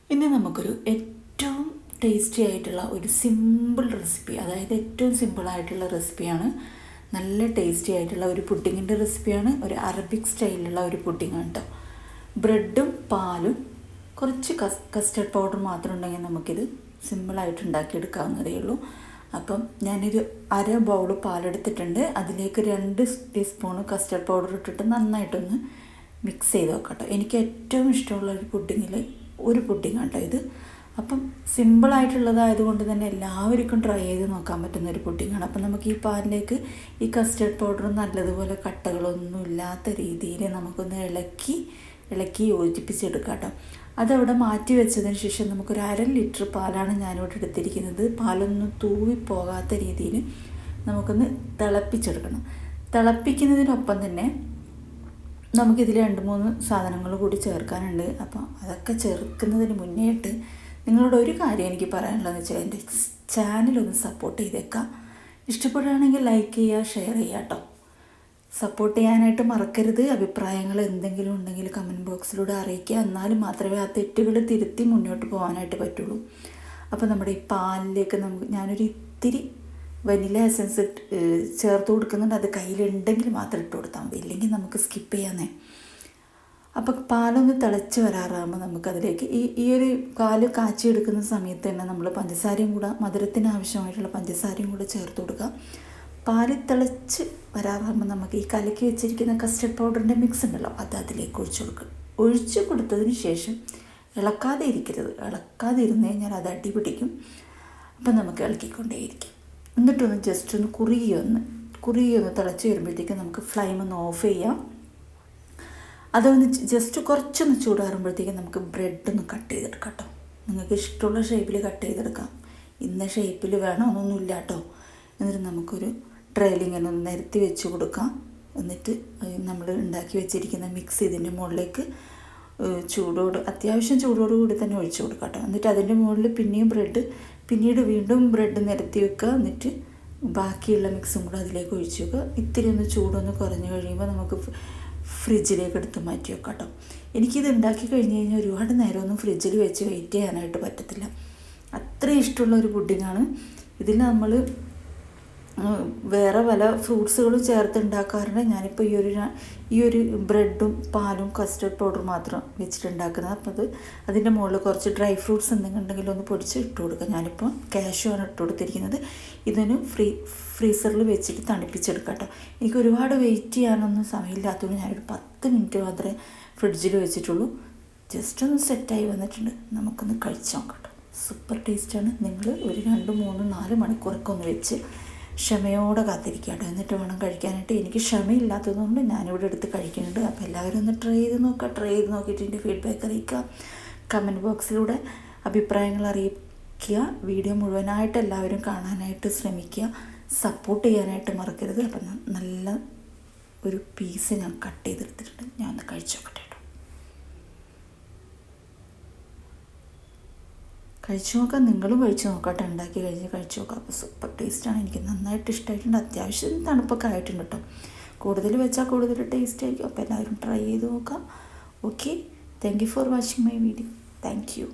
ഇനി നമുക്കൊരു ഏറ്റവും ടേസ്റ്റി ആയിട്ടുള്ള ഒരു സിമ്പിൾ റെസിപ്പി, അതായത് ഏറ്റവും സിമ്പിളായിട്ടുള്ള റെസിപ്പിയാണ്, നല്ല ടേസ്റ്റി ആയിട്ടുള്ള ഒരു പുഡിങ്ങിൻ്റെ റെസിപ്പിയാണ്. ഒരു അറബിക് സ്റ്റൈലിലുള്ള ഒരു പുഡിങ്ങാണ് കേട്ടോ. ബ്രെഡും പാലും കുറച്ച് കസ്റ്റർഡ് പൗഡർ മാത്രം ഉണ്ടെങ്കിൽ നമുക്കിത് സിമ്പിളായിട്ട് ഉണ്ടാക്കിയെടുക്കാവുന്നതേ ഉള്ളൂ. അപ്പം ഞാനൊരു അര ബൗൾ പാലെടുത്തിട്ടുണ്ട്. അതിലേക്ക് 2 ടീസ്പൂണ് കസ്റ്റർഡ് പൗഡർ ഇട്ടിട്ട് നന്നായിട്ടൊന്ന് മിക്സ് ചെയ്ത് വെക്കട്ടോ. എനിക്ക് ഏറ്റവും ഇഷ്ടമുള്ള ഒരു പുഡിങ്ങിൽ ഒരു പുഡിങ്ങാണ് കേട്ടോ ഇത്. അപ്പം സിമ്പിളായിട്ടുള്ളതായതുകൊണ്ട് തന്നെ എല്ലാവർക്കും ട്രൈ ചെയ്ത് നോക്കാൻ പറ്റുന്ന ഒരു പുഡിങ്ങാണ്. അപ്പം നമുക്ക് ഈ പാലിലേക്ക് ഈ കസ്റ്റർഡ് പൗഡർ നല്ലതുപോലെ കട്ടകളൊന്നും ഇല്ലാത്ത രീതിയിൽ നമുക്കൊന്ന് ഇളക്കി യോജിപ്പിച്ചെടുക്കാം കേട്ടോ. അതവിടെ മാറ്റി വെച്ചതിന് ശേഷം നമുക്കൊരു 1/2 ലിറ്റർ പാലാണ് ഞാനിവിടെ എടുത്തിരിക്കുന്നത്. പാലൊന്നും തൂവിപ്പോകാത്ത രീതിയിൽ നമുക്കൊന്ന് തിളപ്പിച്ചെടുക്കണം. തിളപ്പിക്കുന്നതിനൊപ്പം തന്നെ നമുക്കിതിൽ 2-3 സാധനങ്ങൾ കൂടി ചേർക്കാനുണ്ട്. അപ്പോൾ അതൊക്കെ ചേർക്കുന്നതിന് മുന്നേയായിട്ട് നിങ്ങളോട് ഒരു കാര്യം എനിക്ക് പറയാനുള്ളതെന്ന് വെച്ചാൽ എൻ്റെ ചാനലൊന്ന് സപ്പോർട്ട് ചെയ്തേക്കാം. ഇഷ്ടപ്പെടുകയാണെങ്കിൽ ലൈക്ക് ചെയ്യുക, ഷെയർ ചെയ്യുക കേട്ടോ. സപ്പോർട്ട് ചെയ്യാനായിട്ട് മറക്കരുത്. അഭിപ്രായങ്ങൾ എന്തെങ്കിലും ഉണ്ടെങ്കിൽ കമൻറ്റ് ബോക്സിലൂടെ അറിയിക്കുക. എന്നാലും മാത്രമേ ആ തെറ്റുകൾ തിരുത്തി മുന്നോട്ട് പോകാനായിട്ട് പറ്റുള്ളൂ. അപ്പോൾ നമ്മുടെ ഈ പാലിലേക്ക് ഞാനൊരു ഇത്തിരി വനില എസൻസ് ചേർത്ത് കൊടുക്കുന്നുണ്ട്. അത് കയ്യിലുണ്ടെങ്കിൽ മാത്രം ഇട്ട് കൊടുത്താൽ മതി, ഇല്ലെങ്കിൽ നമുക്ക് സ്കിപ്പ് ചെയ്യാന്നേ. അപ്പോൾ പാലൊന്ന് തിളച്ച് വരാറാകുമ്പോൾ നമുക്കതിലേക്ക് ഈ ഒരു പാല് കാച്ചിയെടുക്കുന്ന സമയത്ത് തന്നെ നമ്മൾ പഞ്ചസാരയും കൂടെ, മധുരത്തിന് ആവശ്യമായിട്ടുള്ള പഞ്ചസാരയും കൂടെ ചേർത്ത് കൊടുക്കുക. പാല് തിളച്ച് വരാറാകുമ്പോൾ നമുക്ക് ഈ കലക്കി വെച്ചിരിക്കുന്ന കസ്റ്റർഡ് പൗഡറിൻ്റെ മിക്സ് ഉണ്ടല്ലോ, അത് അതിലേക്ക് ഒഴിച്ചു കൊടുത്തതിന് ശേഷം ഇളക്കാതെ ഇരുന്ന് കഴിഞ്ഞാൽ അത് അടി പിടിക്കും. അപ്പം നമുക്ക് ഇളക്കിക്കൊണ്ടേയിരിക്കും. എന്നിട്ടൊന്ന് ജസ്റ്റ് ഒന്ന് കുറുകിയൊന്ന് തിളച്ച് വരുമ്പോഴത്തേക്കും നമുക്ക് ഫ്ലെയിം ഒന്ന് ഓഫ് ചെയ്യാം. അതൊന്ന് ജസ്റ്റ് കുറച്ചൊന്ന് ചൂടാറുമ്പോഴത്തേക്കും നമുക്ക് ബ്രെഡൊന്ന് കട്ട് ചെയ്തെടുക്കാം കേട്ടോ. നിങ്ങൾക്ക് ഇഷ്ടമുള്ള ഷേപ്പിൽ കട്ട് ചെയ്തെടുക്കാം. ഇന്ന ഷേപ്പിൽ വേണമെന്നൊന്നുമില്ല കേട്ടോ. എന്നിട്ട് നമുക്കൊരു ട്രേലിങ്ങനെ ഒന്ന് നിരത്തി വെച്ച് കൊടുക്കാം. എന്നിട്ട് നമ്മൾ ഉണ്ടാക്കി വെച്ചിരിക്കുന്ന മിക്സ് ഇതിൻ്റെ മുകളിലേക്ക് അത്യാവശ്യം ചൂടോട് കൂടി തന്നെ ഒഴിച്ചു കൊടുക്കാം കേട്ടോ. എന്നിട്ട് അതിൻ്റെ മുകളിൽ പിന്നീട് വീണ്ടും ബ്രെഡ് നിരത്തി വെക്കുക. എന്നിട്ട് ബാക്കിയുള്ള മിക്സും കൂടെ അതിലേക്ക് ഒഴിച്ചു വെക്കുക. ഇത്തിരി ഒന്ന് ചൂടൊന്ന് കുറഞ്ഞു കഴിയുമ്പോൾ നമുക്ക് ഫ്രിഡ്ജിലേക്ക് എടുത്ത് മാറ്റി വെക്കാം കേട്ടോ. എനിക്കിത് ഉണ്ടാക്കി കഴിഞ്ഞ് കഴിഞ്ഞാൽ ഒരുപാട് നേരമൊന്നും ഫ്രിഡ്ജിൽ വെച്ച് വെയിറ്റ് ചെയ്യാനായിട്ട് പറ്റത്തില്ല. അത്രയും ഇഷ്ടമുള്ള ഒരു പുഡിങ്ങാണ്. ഇതിൽ നമ്മൾ വേറെ പല ഫ്രൂട്ട്സുകളും ചേർത്ത് ഉണ്ടാക്കാറുണ്ട്. ഞാനിപ്പോൾ ഈ ഒരു ബ്രെഡും പാലും കസ്റ്റർഡ് പൗഡർ മാത്രം വെച്ചിട്ടുണ്ടാക്കുന്നത്. അപ്പോൾ അതിൻ്റെ മുകളിൽ കുറച്ച് ഡ്രൈ ഫ്രൂട്ട്സ് എന്തെങ്കിലും ഉണ്ടെങ്കിൽ ഒന്ന് പൊടിച്ച് ഇട്ട് കൊടുക്കുക. ഞാനിപ്പോൾ കാഷ്യൂ ആണ് ഇട്ട് കൊടുത്തിരിക്കുന്നത്. ഇതിന് ഫ്രീസറിൽ വെച്ചിട്ട് തണുപ്പിച്ചെടുക്കാം കേട്ടോ. എനിക്ക് ഒരുപാട് വെയിറ്റ് ചെയ്യാനൊന്നും സമയമില്ലാത്തതുകൊണ്ട് ഞാനൊരു 10 മിനിറ്റ് മാത്രമേ ഫ്രിഡ്ജിൽ വെച്ചിട്ടുള്ളൂ. ജസ്റ്റ് ഒന്ന് സെറ്റായി വന്നിട്ടുണ്ട്. നമുക്കൊന്ന് കഴിച്ച് നോക്കാം കേട്ടോ. സൂപ്പർ ടേസ്റ്റാണ്. നിങ്ങൾ ഒരു 2, 3, 4 മണിക്കൂറൊക്കെ ഒന്ന് വെച്ച് ക്ഷമയോടെ കാത്തിരിക്കുക കേട്ടോ. എന്നിട്ട് വേണം കഴിക്കാനായിട്ട്. എനിക്ക് ക്ഷമയില്ലാത്തതുകൊണ്ട് ഞാനിവിടെ എടുത്ത് കഴിക്കുന്നുണ്ട്. അപ്പോൾ എല്ലാവരും ഒന്ന് ട്രൈ ചെയ്ത് നോക്കിയിട്ട് എൻ്റെ ഫീഡ്ബാക്ക് അറിയിക്കുക. കമൻറ്റ് ബോക്സിലൂടെ അഭിപ്രായങ്ങൾ അറിയിക്കുക. വീഡിയോ മുഴുവനായിട്ട് എല്ലാവരും കാണാനായിട്ട് ശ്രമിക്കുക. സപ്പോർട്ട് ചെയ്യാനായിട്ട് മറക്കരുത്. അപ്പം നല്ല ഒരു പീസ് ഞാൻ കട്ട് ചെയ്തെടുത്തിട്ടുണ്ട്. ഞാൻ ഒന്ന് കഴിച്ചു നോക്കട്ടെ കേട്ടോ. കഴിച്ചു നോക്കാം. നിങ്ങളും കഴിച്ചു നോക്കട്ടെ. ഉണ്ടാക്കി കഴിഞ്ഞ് കഴിച്ചു നോക്കാം. അപ്പോൾ സൂപ്പർ ടേസ്റ്റാണ്. എനിക്ക് നന്നായിട്ട് ഇഷ്ടമായിട്ടുണ്ട്. അത്യാവശ്യം തണുപ്പൊക്കെ ആയിട്ടുണ്ട് കേട്ടോ. കൂടുതൽ വെച്ചാൽ കൂടുതൽ ടേസ്റ്റ് ആയിരിക്കും. അപ്പോൾ എല്ലാവരും ട്രൈ ചെയ്ത് നോക്കാം. Okay, thank you for watching my video. Thank you.